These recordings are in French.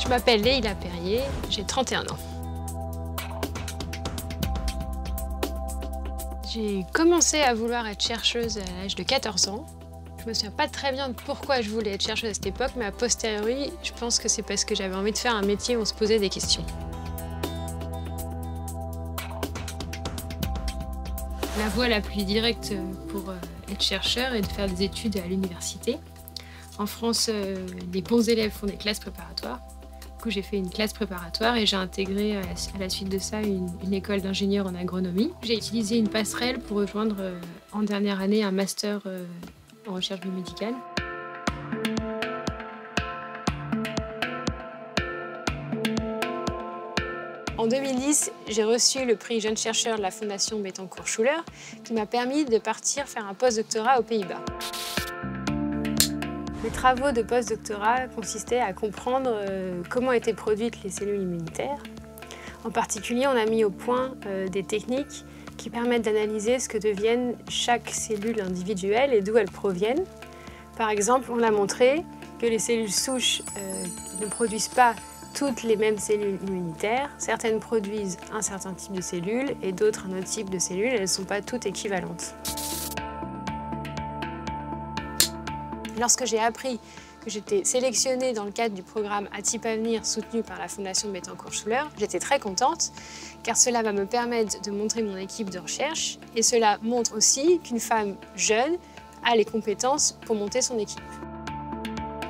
Je m'appelle Leïla Perrier, j'ai 31 ans. J'ai commencé à vouloir être chercheuse à l'âge de 14 ans. Je me souviens pas très bien de pourquoi je voulais être chercheuse à cette époque, mais a posteriori, je pense que c'est parce que j'avais envie de faire un métier où on se posait des questions. La voie la plus directe pour être chercheur est de faire des études à l'université. En France, les bons élèves font des classes préparatoires. Du coup, j'ai fait une classe préparatoire et j'ai intégré à la suite de ça une école d'ingénieur en agronomie. J'ai utilisé une passerelle pour rejoindre en dernière année un master en recherche biomédicale. En 2010, j'ai reçu le prix Jeune chercheur de la Fondation Bettencourt-Schuller qui m'a permis de partir faire un post-doctorat aux Pays-Bas. Mes travaux de post-doctorat consistaient à comprendre comment étaient produites les cellules immunitaires. En particulier, on a mis au point des techniques qui permettent d'analyser ce que deviennent chaque cellule individuelle et d'où elles proviennent. Par exemple, on a montré que les cellules souches ne produisent pas toutes les mêmes cellules immunitaires. Certaines produisent un certain type de cellules et d'autres un autre type de cellules. Elles ne sont pas toutes équivalentes. Lorsque j'ai appris que j'étais sélectionnée dans le cadre du programme ATIP-Avenir soutenu par la Fondation Bettencourt-Schuller, j'étais très contente car cela va me permettre de montrer mon équipe de recherche et cela montre aussi qu'une femme jeune a les compétences pour monter son équipe.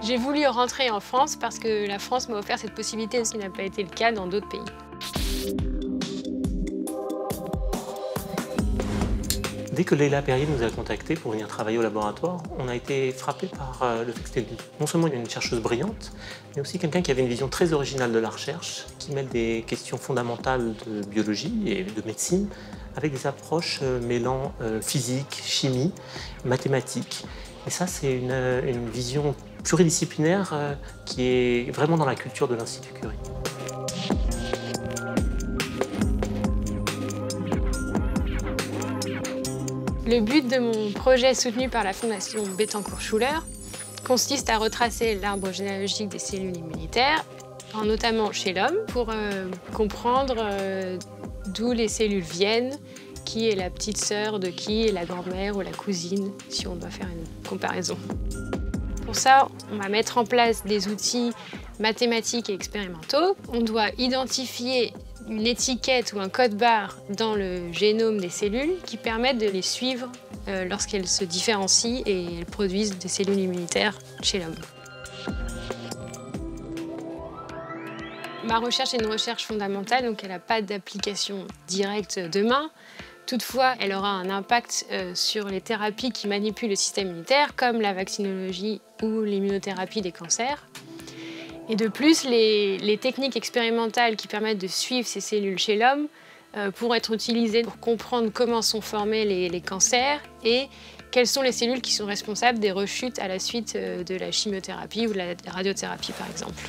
J'ai voulu rentrer en France parce que la France m'a offert cette possibilité, ce qui n'a pas été le cas dans d'autres pays. Dès que Leïla Perrier nous a contactés pour venir travailler au laboratoire, on a été frappé par le fait que c'était non seulement une chercheuse brillante, mais aussi quelqu'un qui avait une vision très originale de la recherche, qui mêle des questions fondamentales de biologie et de médecine avec des approches mêlant physique, chimie, mathématiques. Et ça, c'est une vision pluridisciplinaire qui est vraiment dans la culture de l'Institut Curie. Le but de mon projet soutenu par la Fondation Bettencourt-Schuller consiste à retracer l'arbre généalogique des cellules immunitaires, notamment chez l'homme, pour comprendre d'où les cellules viennent, qui est la petite sœur de qui est la grand-mère ou la cousine, si on doit faire une comparaison. Pour ça, on va mettre en place des outils mathématiques et expérimentaux. On doit identifier une étiquette ou un code-barre dans le génome des cellules qui permettent de les suivre lorsqu'elles se différencient et elles produisent des cellules immunitaires chez l'homme. Ma recherche est une recherche fondamentale, donc elle n'a pas d'application directe demain. Toutefois, elle aura un impact sur les thérapies qui manipulent le système immunitaire, comme la vaccinologie ou l'immunothérapie des cancers. Et de plus, les techniques expérimentales qui permettent de suivre ces cellules chez l'homme pourront être utilisées pour comprendre comment sont formés les cancers et quelles sont les cellules qui sont responsables des rechutes à la suite de la chimiothérapie ou de la radiothérapie, par exemple.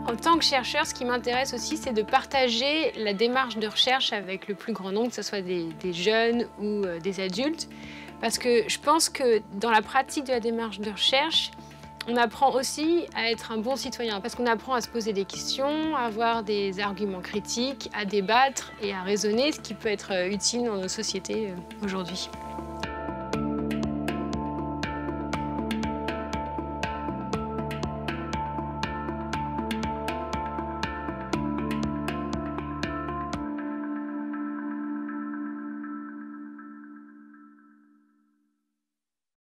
En tant que chercheur, ce qui m'intéresse aussi, c'est de partager la démarche de recherche avec le plus grand nombre, que ce soit des jeunes ou des adultes. Parce que je pense que dans la pratique de la démarche de recherche, on apprend aussi à être un bon citoyen. Parce qu'on apprend à se poser des questions, à avoir des arguments critiques, à débattre et à raisonner, ce qui peut être utile dans nos sociétés aujourd'hui.